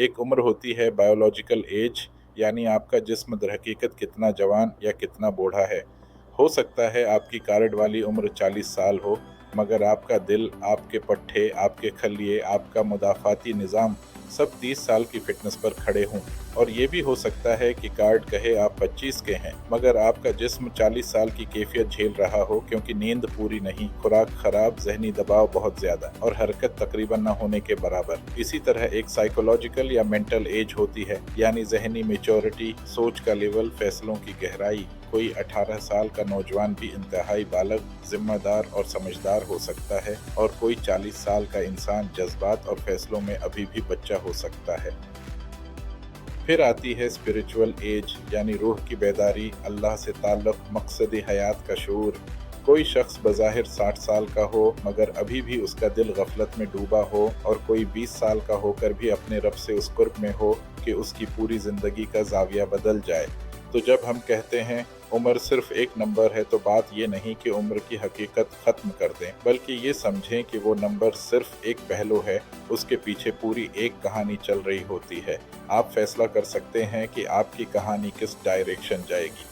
एक उम्र होती है बायोलॉजिकल एज, यानी आपका जिस्म दरहकीकत कितना जवान या कितना बूढ़ा है। हो सकता है आपकी कार्ड वाली उम्र 40 साल हो, मगर आपका दिल, आपके पट्ठे, आपके खलिए, आपका मुदाफ़ाती निज़ाम सब 30 साल की फ़िटनेस पर खड़े हों। और ये भी हो सकता है कि कार्ड कहे आप 25 के हैं, मगर आपका जिस्म 40 साल की कैफियत झेल रहा हो, क्योंकि नींद पूरी नहीं, खुराक खराब, ज़हनी दबाव बहुत ज़्यादा और हरकत तकरीबन न होने के बराबर। इसी तरह एक साइकोलॉजिकल या मेंटल एज होती है, यानी ज़हनी मैच्योरिटी, सोच का लेवल, फैसलों की गहराई। कोई 18 साल का नौजवान भी इंतहाई बालग, जिम्मेदार और समझदार हो सकता है, और कोई 40 साल का इंसान जज्बात और फैसलों में अभी भी बच्चा हो सकता है। फिर आती है स्पिरिचुअल एज, यानी रूह की बेदारी, अल्लाह से ताल्लुक़, मकसद हयात का शऊर। कोई शख्स बज़ाहिर 60 साल का हो, मगर अभी भी उसका दिल गफलत में डूबा हो, और कोई 20 साल का होकर भी अपने रब से उस कुर्ब में हो कि उसकी पूरी ज़िंदगी का ज़ाविया बदल जाए। तो जब हम कहते हैं उम्र सिर्फ एक नंबर है, तो बात ये नहीं कि उम्र की हकीकत ख़त्म कर दें, बल्कि ये समझें कि वो नंबर सिर्फ एक पहलू है, उसके पीछे पूरी एक कहानी चल रही होती है। आप फैसला कर सकते हैं कि आपकी कहानी किस डायरेक्शन जाएगी।